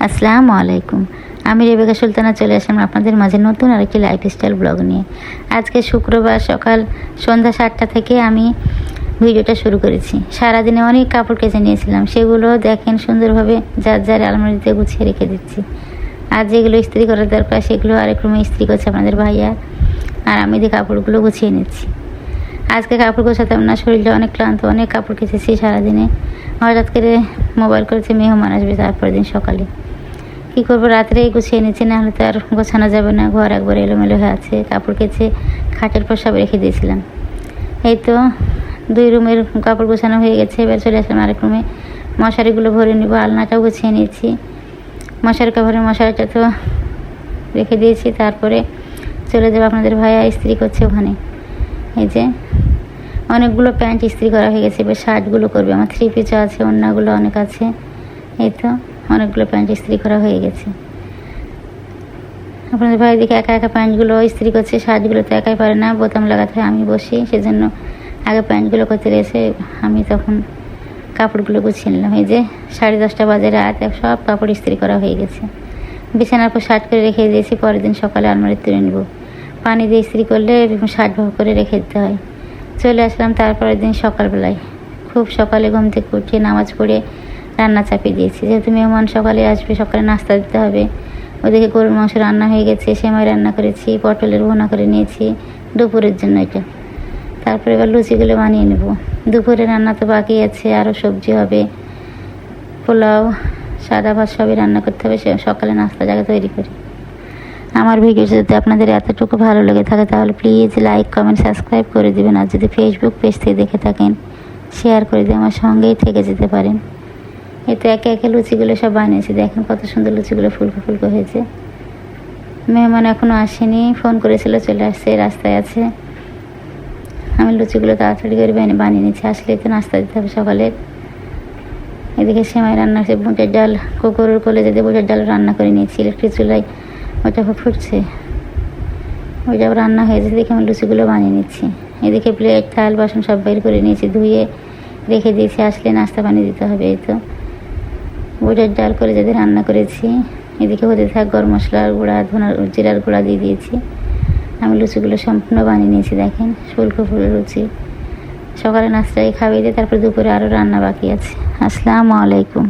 আসসালামু আলাইকুম। আমি রেবেকা সুলতানা চলে আসলাম আপনাদের মাঝে নতুন আরেকটি লাইফস্টাইল ব্লগ নিয়ে। আজকে শুক্রবার সকাল সন্ধ্যা 7টা থেকে আমি ভিডিওটা শুরু করেছি। সারাদিনে অনেক কাপড় কেচে নিয়েছিলাম, সেগুলো দেখেন সুন্দরভাবে যার যার আলমারিতে গুছিয়ে রেখে দিচ্ছি। আর যেগুলো ইস্ত্রি করার দরকার সেগুলো আরেক রুমে ইস্ত্রি করছে আপনাদের ভাইয়া, আর আমি দিয়ে কাপড়গুলো গুছিয়ে নিচ্ছি। আজকে কাপড় গোছাতাম না, শরীরটা অনেক ক্লান্ত, অনেক কাপড় কেচেছি সারাদিনে। হঠাৎ করে মোবাইল করেছে মেহমান আসবে তারপরের দিন সকালে। কী করবো, রাত্রেই গুছিয়ে নিচ্ছি, না হলে তো আর গোছানো যাবে না। ঘর একবার এলোমেলো হয়ে আছে, কাপড় কেচে খাটের পর সব রেখে দিয়েছিলাম। এই তো 2 রুমের কাপড় গোছানো হয়ে গেছে। এবার চলে আসলাম আরেক রুমে, মশারিগুলো ভরে নিব। আলনাটাও গুছিয়ে নিয়েছি, মশারি কভারের মশারিটা তো রেখে দিয়েছি। তারপরে চলে যাবো, আপনাদের ভাইয়া ইস্ত্রি করছে ওখানে। এই যে অনেকগুলো প্যান্ট ইস্ত্রি করা হয়ে গেছে, এবার শার্টগুলো করবে। আমার 3 পিসও আছে, অন্যগুলো অনেক আছে। এই তো অনেকগুলো প্যান্ট ইস্ত্রি করা হয়ে গেছে। আপনাদের ভাই দেখে একা একা প্যান্টগুলো ইস্ত্রি করছে, শার্টগুলো তো একাই পারে না, বোতাম লাগাতে হয়, আমি বসি। সেজন্য আগে প্যান্টগুলো করতে গেছে, আমি তখন কাপড়গুলো গুছিয়ে নিলাম। এই যে 10:30 বাজে, রাত সব কাপড় ইস্ত্রি করা হয়ে গেছে। বিছানার পর শার্ট করে রেখে দিয়েছি, পরের দিন সকালে আলমারি তুলে নেব। পানি দিয়ে ইস্ত্রি করলে শার্ট ভাগ করে রেখে দিতে হয়। চলে আসলাম তারপরের দিন সকালবেলায়, খুব সকালে ঘুম থেকে উঠিয়ে নামাজ পড়ে রান্না চাপিয়ে দিয়েছি। যেহেতু মেহমান সকালে আসবে, সকালে নাস্তা দিতে হবে। ওদিকে গরুর মাংস রান্না হয়ে গেছে, সেমাই রান্না করেছি, পটলের ভুনা করে নিয়েছি দুপুরের জন্য এটা। তারপরে এবার লুচিগুলো বানিয়ে নেব। দুপুরে রান্না তো বাকি আছে, আরও সবজি হবে, পোলাও, সাদা ভাত সবই রান্না করতে হবে। সকালে নাস্তা জায়গা তৈরি করি। আমার ভিডিও যদি আপনাদের এতটুকু ভালো লেগে থাকে তাহলে প্লিজ লাইক, কমেন্ট, সাবস্ক্রাইব করে দেবেন। আর যদি ফেসবুক পেজ থেকে দেখে থাকেন শেয়ার করে দিয়ে আমার সঙ্গেই থেকে যেতে পারেন। এই তো একে একে লুচিগুলো সব বানিয়েছি, দেখেন কত সুন্দর লুচিগুলো ফুলকো ফুলকো হয়েছে। মেহমান এখনও আসেনি, ফোন করেছিল, চলে আসছে, রাস্তায় আছে। আমি লুচিগুলো তাড়াতাড়ি করে বানিয়ে নিচ্ছি, আসলেই তো নাস্তা দিতে হবে সকালের। এদিকে সেমাই রান্না হচ্ছে, বুটের ডাল, গরুর কোলে যেতে বুটের ডাল রান্না করে নিয়েছি ইলেকট্রিক চুলায়, ওটা ফুটছে, ওইটা রান্না হয়েছে। দেখে আমি লুচিগুলো বানিয়ে নিচ্ছি। এদিকে প্লেট, থাল, বাসন সব বের করে নিয়েছি, ধুয়ে রেখে দিয়েছি, আসলে নাস্তা বানিয়ে দিতে হবে। এই তো বুটের ডাল করে যদি রান্না করেছি। এদিকে হতে থাক, গরম মশলার গুঁড়া, ধনার জিরার গুঁড়া দিয়ে দিয়েছি। আমি লুচিগুলো সম্পূর্ণ বানিয়ে নিয়েছি, দেখেন ফুলকো ফুল লুচি। সকালে নাস্তায় খাইয়ে দিয়ে তারপরে দুপুরে আরও রান্না বাকি আছে। আসসালামু আলাইকুম।